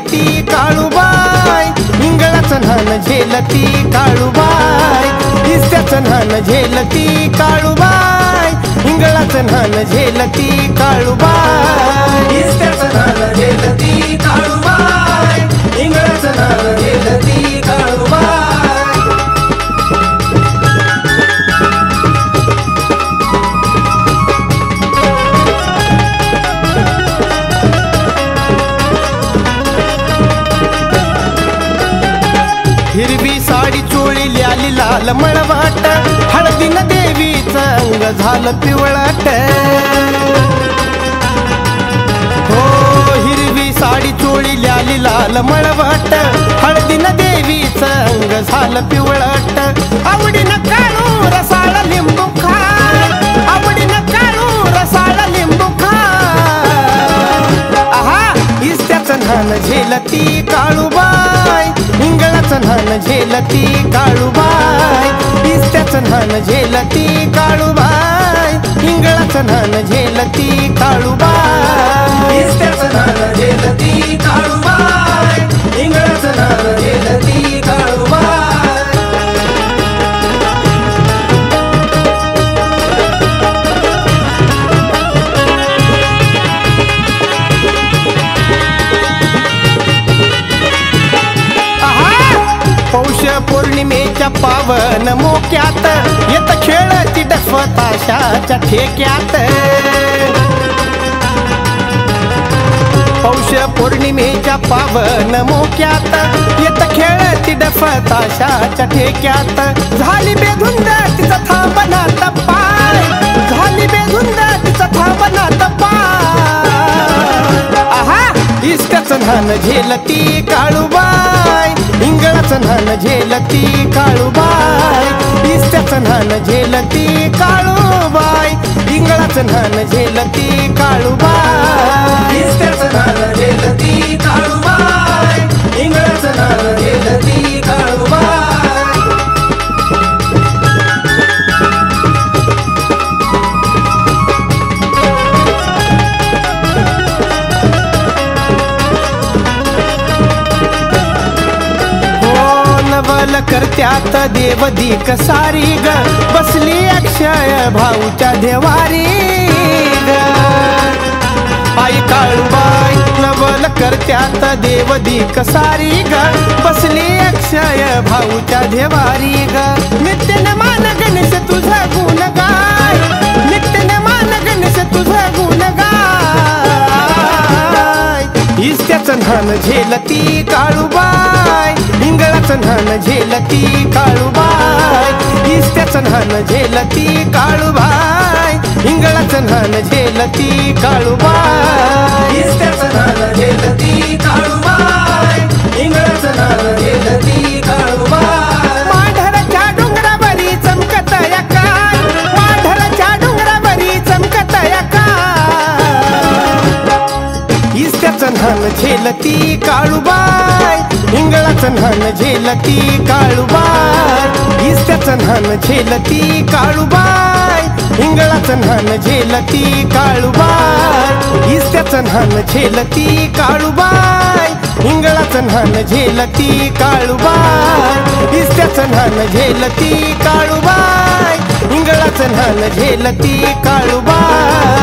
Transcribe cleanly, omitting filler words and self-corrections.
झेलती काळूबाई, इंगळाचं न्हाण झेलती काळूबाई, इस्त्याचं न्हाण झेलती काळूबाई, इंगळाचं न्हाण झेलती काळूबाई, इस्त्याचं न्हाण झेलती काळूबाई, इंगळाचं न्हाण झेलती काळूबाई. हिरवी साडी चोळी आली लाल मळवाट, हळदीनं देवीचं अंग झालं पिवळाट. हो हिरवी साडी चोळी आली लाल मळवाट, हळदीनं देवीचं अंग झालं पिवळाट. आवडीनं काळू रसाळ लिंबू खाय, आवडीनं काळू रसाळ लिंबू खाय. आहा इस्त्याचं न्हाण झेलती काळूबाई, इंगळाचं न्हाण झेलती काळूबाई, इस्त्याचं न्हाण झेलती काळूबाई, इंगळाचं न्हाण झेलती काळूबाई, इस्त्याचं न्हाण झेलती काळूबाई, इंगळाचं न्हाण झेलती काळूबाई. पौष पौर्णिमेच्या पावन मोक्यात येत खेळती डफ ताशाच्या ठेक्यात. पौष पौर्णिमेच्या पावन मोक्यात येत खेळती डफ ताशाच्या ठेक्यात. झाली बेधुंद तिचा थांबनात पाय, झाली बेधुंद तिचा थांबनात पाय. आहा इस्त्याचं न्हाण झेलती काळूबाई, इंगळाचं न्हाण झेलती काळूबाई, इस्त्याचं न्हाण झेलती काळूबाई, इंगळाचं न्हाण झेलती काळूबाई, इस्त्याचं न्हाण झेलती काळूबाई, इंगळाचं न्हाण झेलती काळूबाई. करत्यात देवदीक सारी ग, बसली अक्षय भाऊच्या देवारी ग. आई काळूबाई नवल करत्यात देवदीक सारी ग, बसली अक्षय भाऊच्या देवारी ग. नित्यन मान गणेश तुझा गुण गाय, नित्यन मान गणेश तुझा गुण गाय. इस्त्याचं न्हाण झेलती काळूबाई, इंगळाचं न्हाण झेलती काळूबाई, इस्त्याचं न्हाण झेलती काळूबाई, इंगळाचं न्हाण झेलती काळूबाई, इस्त्याचं न्हाण झेलती काळूबाई, इंगळाचं न्हाण झेलती काळूबाई. माढरच्या डोंगरावरी चमकत या काय, माढरच्या डोंगरावरी चमकत या काय. इस्त्याचं न्हाण झेलती काळूबाई, इंगळाचं न्हाण झेलती काळूबाई, इस्त्याचं न्हाण झेलती काळूबाई, इंगळाचं न्हाण झेलती काळूबाई, इस्त्याचं न्हाण झेलती काळूबाई, इंगळाचं न्हाण झेलती काळूबाई, इस्त्याचं न्हाण झेलती काळूबाई, इंगळाचं न्हाण झेलती काळूबाई.